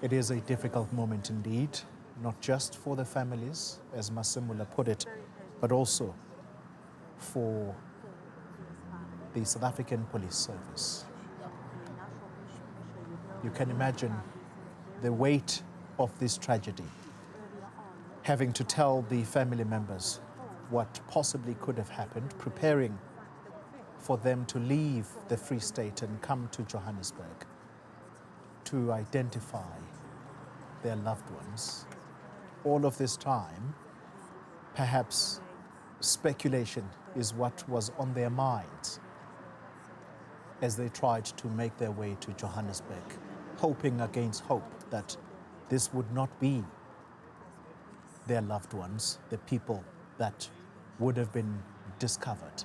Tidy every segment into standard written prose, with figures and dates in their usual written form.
It is a difficult moment indeed, not just for the families, as Masimula put it, but also for the South African Police Service. You can imagine the weight of this tragedy, having to tell the family members what possibly could have happened, preparing for them to leave the Free State and come to Johannesburg to identify their loved ones. All of this time, perhaps speculation is what was on their minds as they tried to make their way to Johannesburg, hoping against hope that this would not be their loved ones, the people that would have been discovered.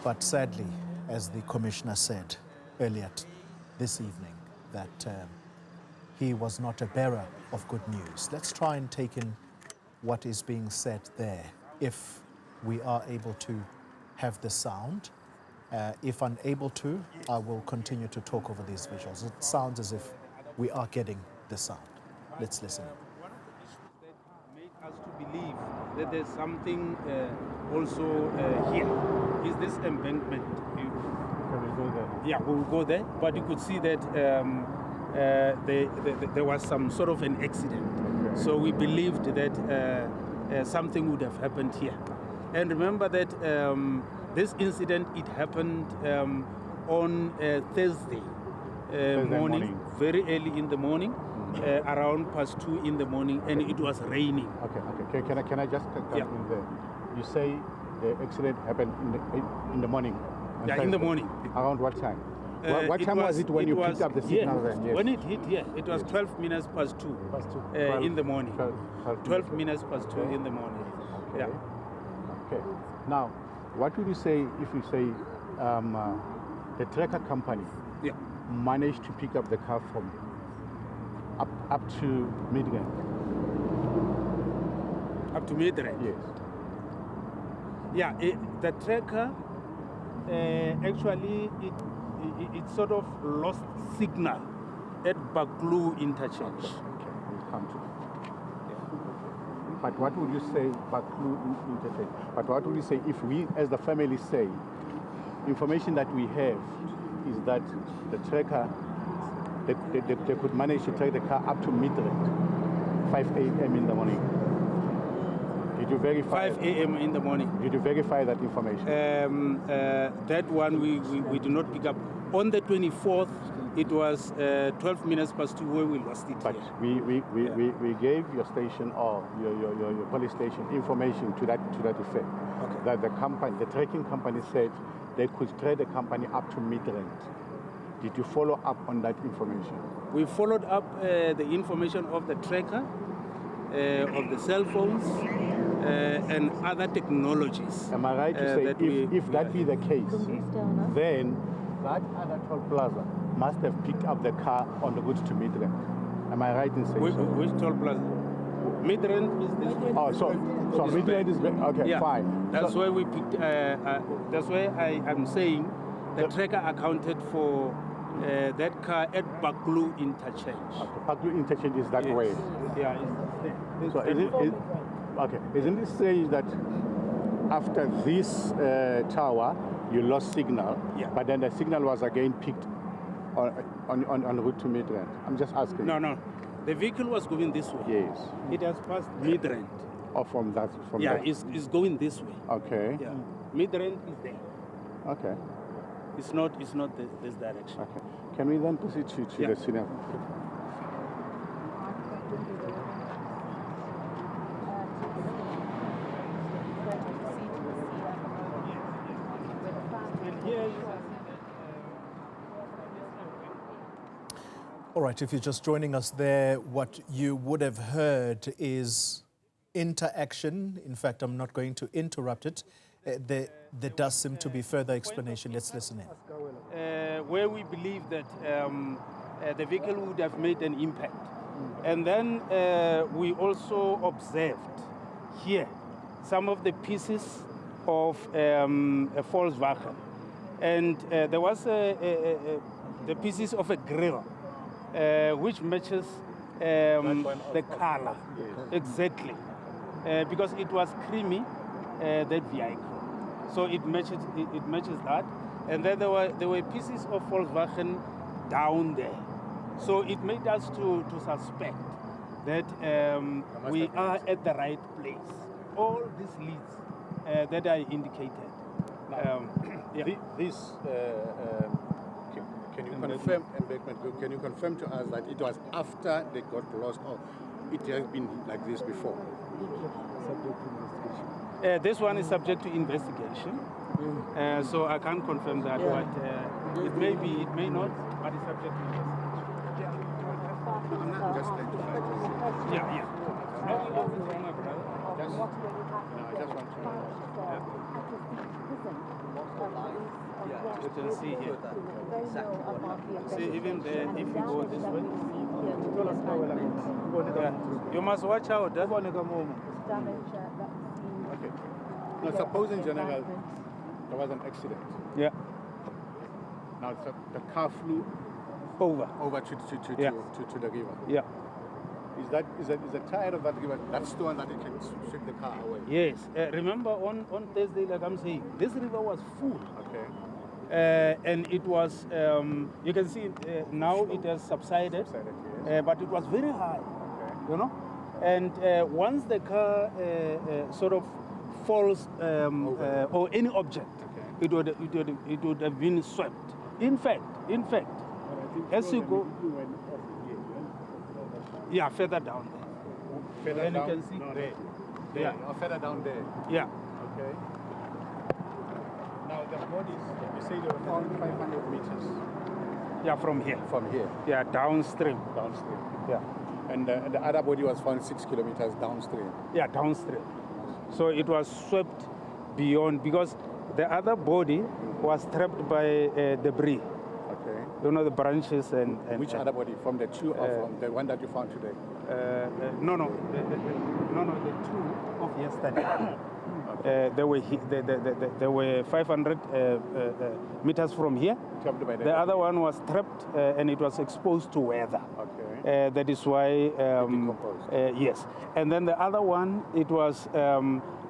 But sadly, as the Commissioner said earlier this evening, that he was not a bearer of good news. Let's try and take in what is being said there, if we are able to have the sound. If unable to, I will continue to talk over these visuals. It sounds as if we are getting the sound. Let's listen. One of the issues that make us to believe that there's something also here is this embankment. Can we go there? Yeah, we'll go there, but you could see that there was some sort of an accident. Okay. So we believed that something would have happened here. And remember that this incident, it happened on Thursday morning, very early in the morning, around past 2 in the morning, and it was raining. Okay. Can I just come in there? You say the accident happened in the morning? Yeah, in the morning. Around what time? What time was it when you picked up the signal then? Yes. When it hit here, it was 12 minutes past 2 in the morning. 12 minutes past 2 in the morning. Okay. Yeah. Okay. Now, what would you say if you say the tracker company managed to pick up the car from up to Midrand? Up to Midrand? Yes. Yeah, the tracker actually it sort of lost signal at Baklu interchange. Okay, we'll come to that. Yeah. But what would you say, Baklu interchange? But what would you say if we, as the family, say, information that we have is that the tracker, they could manage to take the car up to Midrand, 5 a.m. in the morning. Did you verify? 5 a.m. in the morning. Did you verify that information? That one we did not pick up. On the 24th, it was 12 minutes past 2 where we lost it. But we gave your station or your police station information to that effect. Okay. That the tracking company said they could trade the company up to Midrand. Did you follow up on that information? We followed up the information of the tracker, of the cell phones, and other technologies. Am I right to say if that be the case, then that other toll plaza must have picked up the car on the route to Midrand? Am I right in saying so? Which toll plaza? Midrand is this way. Oh, so Midrand is okay, yeah. fine. That's why we picked. That's why I am saying the tracker accounted for that car at Baklu interchange. Okay, Baklu interchange is that way. Yeah. So isn't it strange that after this tower you lost signal, but then the signal was again picked on route to Midrand? I'm just asking. No. The vehicle was going this way. Yes. It has passed Midrand. Or from that? It's going this way. Okay. Yeah. Midrand is there. Okay. It's not this direction. Okay. Can we then proceed to the cinema? All right, if you're just joining us there, what you would have heard is interaction. In fact, I'm not going to interrupt it. There does seem to be further explanation. Let's listen in. Where we believe that the vehicle would have made an impact. And then we also observed here some of the pieces of a Volkswagen. And there was the pieces of a grill which matches the color. Exactly. Because it was creamy, that vehicle. So it matches that. And then there were pieces of Volkswagen down there. So it made us to suspect that we are at the right place. All these leads that I indicated. Can you confirm, can you confirm to us that it was after they got lost, or it has been like this before? This one is subject to investigation, so I can't confirm that, but it may be, it may not, but it's subject to investigation. I'm not just trying to find this. Yeah. Maybe everything, my brother. I just want to know. You can see here. See, even there, if you go this way, you must watch out. Okay. Now, suppose in general there was an accident. Yeah. Now the car flew over to the river. Yeah. Is the tire of that river that stone that it can sweep the car away? Yes. Remember on Thursday, like I'm saying, this river was full. Okay. And it was, you can see now it has subsided, Yes. but it was very high, Okay. you know. And once the car sort of falls or any object, Okay. it would have been swept. In fact, as you go, yeah, further down there. Further And down, you can see there. Yeah. Or further down there. Yeah. Okay. Now the bodies, you say they were found 500 meters Yeah, from here. from here, Yeah, downstream. downstream. Yeah. And the other body was found 6 kilometers downstream. Yeah, downstream. So it was swept beyond, because the other body was trapped by debris. Okay. You know, the branches and Which other body? From the two or from the one that you found today? No, the two of yesterday. There were 500 meters from here. Trapped by The other one was trapped and it was exposed to weather. Okay. That is why, decomposed. yes. And then the other one, it was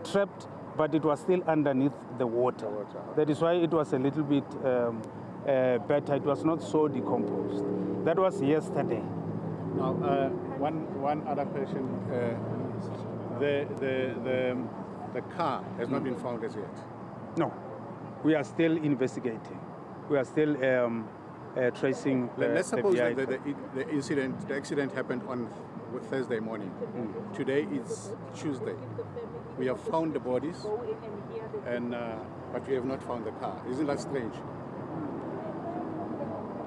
trapped, but it was still underneath the water. That is why it was a little bit better. It was not so decomposed. That was yesterday. Now, one other question. The car has not been found as yet. No, we are still investigating. We are still tracing. Let's suppose the that the accident happened on Thursday morning. Today is Tuesday. We have found the bodies, and but we have not found the car. Isn't that strange?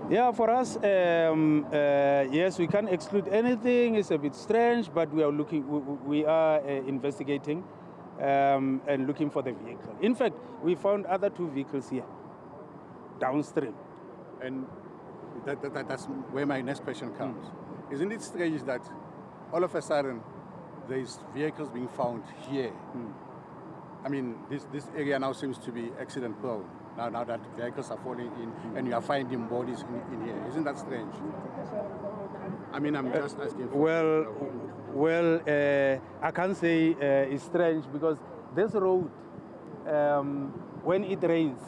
Yeah, for us, yes, we can't exclude anything. It's a bit strange, but we are looking. We are investigating and looking for the vehicle. In fact, we found other two vehicles here, downstream. And that's where my next question comes. Isn't it strange that all of a sudden there's vehicles being found here? I mean, this area now seems to be accident prone. Now that vehicles are falling in and you are finding bodies in here. Isn't that strange? I mean, I'm just asking for... Well, I can't say it's strange, because this road, when it rains,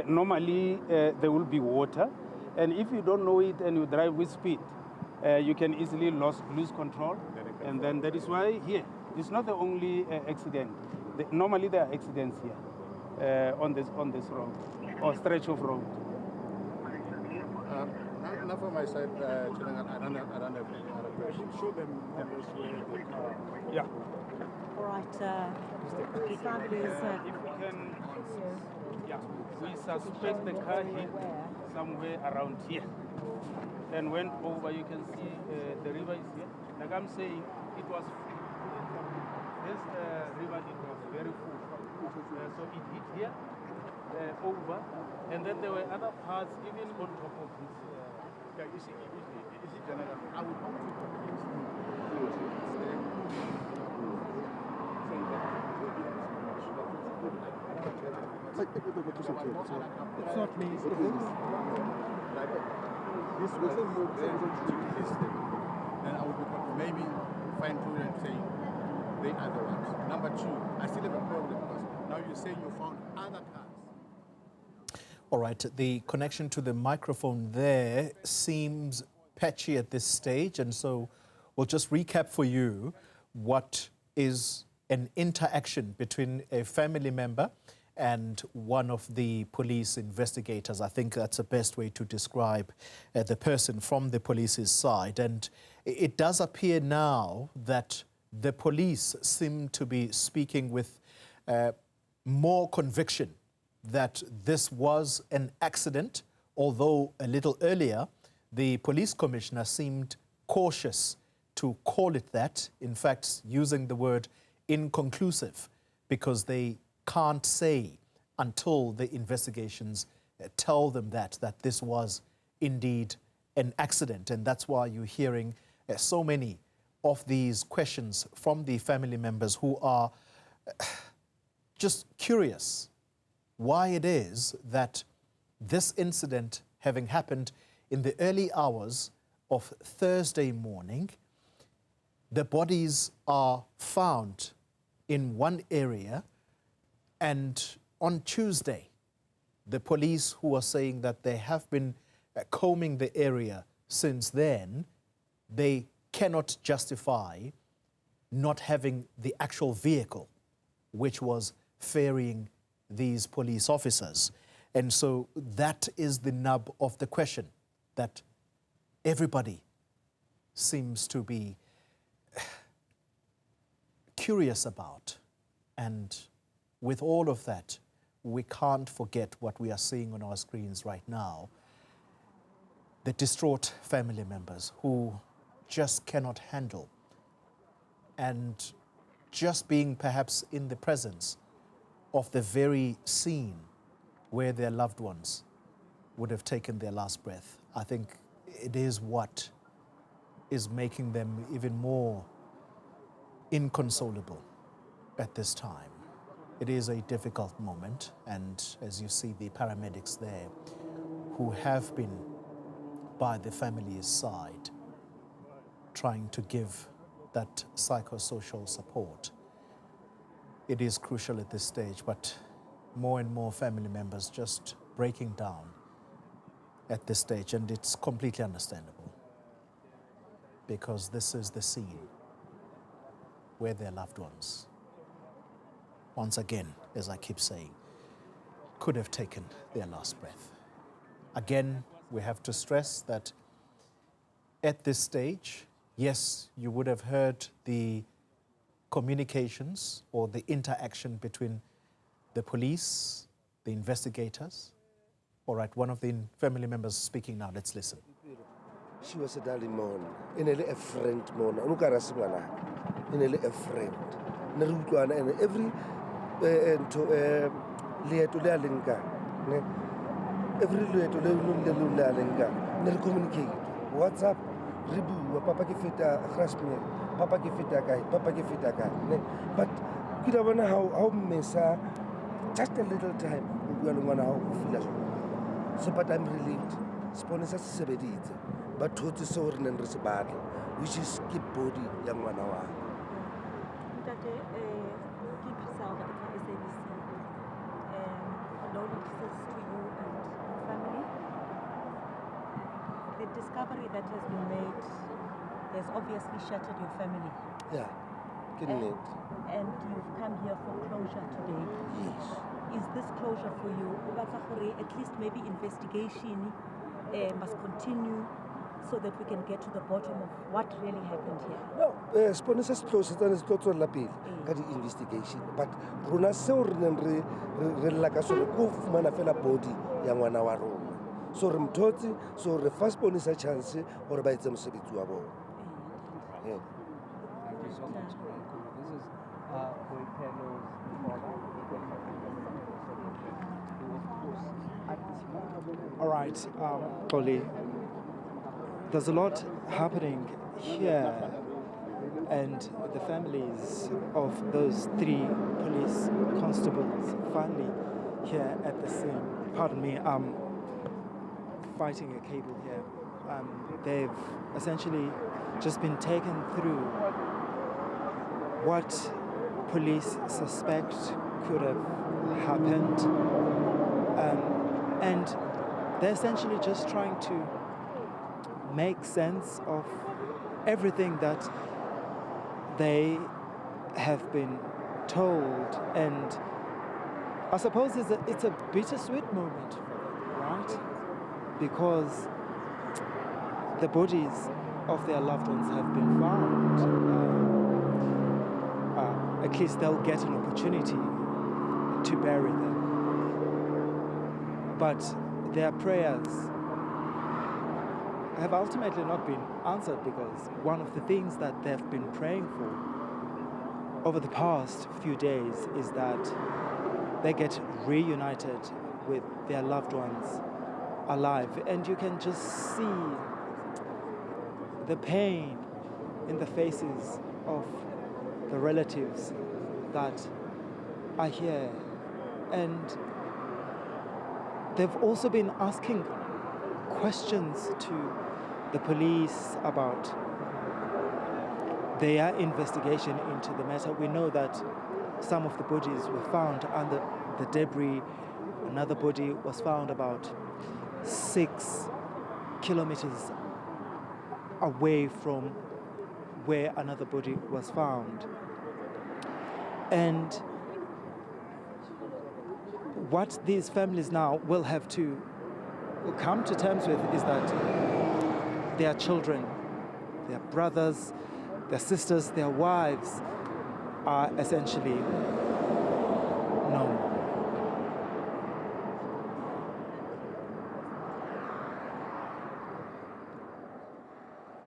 normally there will be water. And if you don't know it and you drive with speed, you can easily lose control. And then that is why here, it's not the only accident. Normally there are accidents here on this road, or stretch of road. Not from my side, I don't have any other questions. Show them where the car. Yeah. All right. If we can, yeah, we suspect the car hit somewhere around here and went over. You can see the river is here. Like I'm saying, it was this river. It was very full, so it hit here over, and then there were other parts even on top of this. Yeah, you see, General, I would want to It's not me. this was very listed, then I would be maybe fine-tune and say they are the ones. Number two, I still have a problem because now you're saying you found other cars. All right, the connection to the microphone there seems patchy at this stage, and so we'll just recap for you what is an interaction between a family member and one of the police investigators. I think that's the best way to describe the person from the police's side. And it does appear now that the police seem to be speaking with more conviction that this was an accident, although a little earlier, the police commissioner seemed cautious to call it that, in fact, using the word inconclusive, because they can't say until the investigations tell them that this was indeed an accident. And that's why you're hearing so many of these questions from the family members who are just curious why it is that this incident, having happened in the early hours of Thursday morning, the bodies are found in one area, and on Tuesday, the police, who are saying that they have been combing the area since then, they cannot justify not having the actual vehicle which was ferrying these police officers. And so that is the nub of the question that everybody seems to be curious about. And with all of that, we can't forget what we are seeing on our screens right now. The distraught family members who just cannot handle, and just being perhaps in the presence of the very scene where their loved ones would have taken their last breath. I think it is what is making them even more inconsolable at this time. It is a difficult moment, and as you see the paramedics there who have been by the family's side trying to give that psychosocial support. It is crucial at this stage, but more and more family members just breaking down at this stage, and it's completely understandable because this is the scene where their loved ones, once again, as I keep saying, could have taken their last breath. Again, we have to stress that at this stage, yes, you would have heard the communications or the interaction between the police, the investigators. All right, one of the family members speaking now. Let's listen. She was a darling mon, in a friend mon, in a friend. And every every communicate. WhatsApp, Ribu, Papa Kifita, Krasmir, Papa Kifita guy, Papa Kifita guy. But you don't know how Mesa, just a little time, we don't know how. So, but I'm relieved. Sponsors sebedit, but tot is so and bad, which is keep body young one hour. Keep yourself at SABC. Condolences to you and family. The discovery that has been made has obviously shattered your family. Yeah, getting it. And you've come here for closure today. Yes. Is this closure for you? At least maybe investigation must continue so that we can get to the bottom of what really happened here. No, sponsors close it and it's not all appeal. Got the investigation. But Runa so relakaso go manafela body young one hour. So Rimtoti, so the first bonus a chance or by them to abo. Yeah. Thank you so much. This is Hennops All right, Oli, there's a lot happening here, and the families of those 3 police constables finally here at the scene. Pardon me, I'm fighting a cable here. They've essentially just been taken through what police suspect could have happened. And they're essentially just trying to make sense of everything that they have been told. And I suppose it's a bittersweet moment for them, right? Because the bodies of their loved ones have been found. At least they'll get an opportunity to bury them. But their prayers have ultimately not been answered, because one of the things that they've been praying for over the past few days is that they get reunited with their loved ones alive. And you can just see the pain in the faces of the relatives that are here. And they've also been asking questions to the police about their investigation into the matter. We know that some of the bodies were found under the debris. Another body was found about 6 kilometers away from where another body was found. And what these families now will have to come to terms with is that their children, their brothers, their sisters, their wives are essentially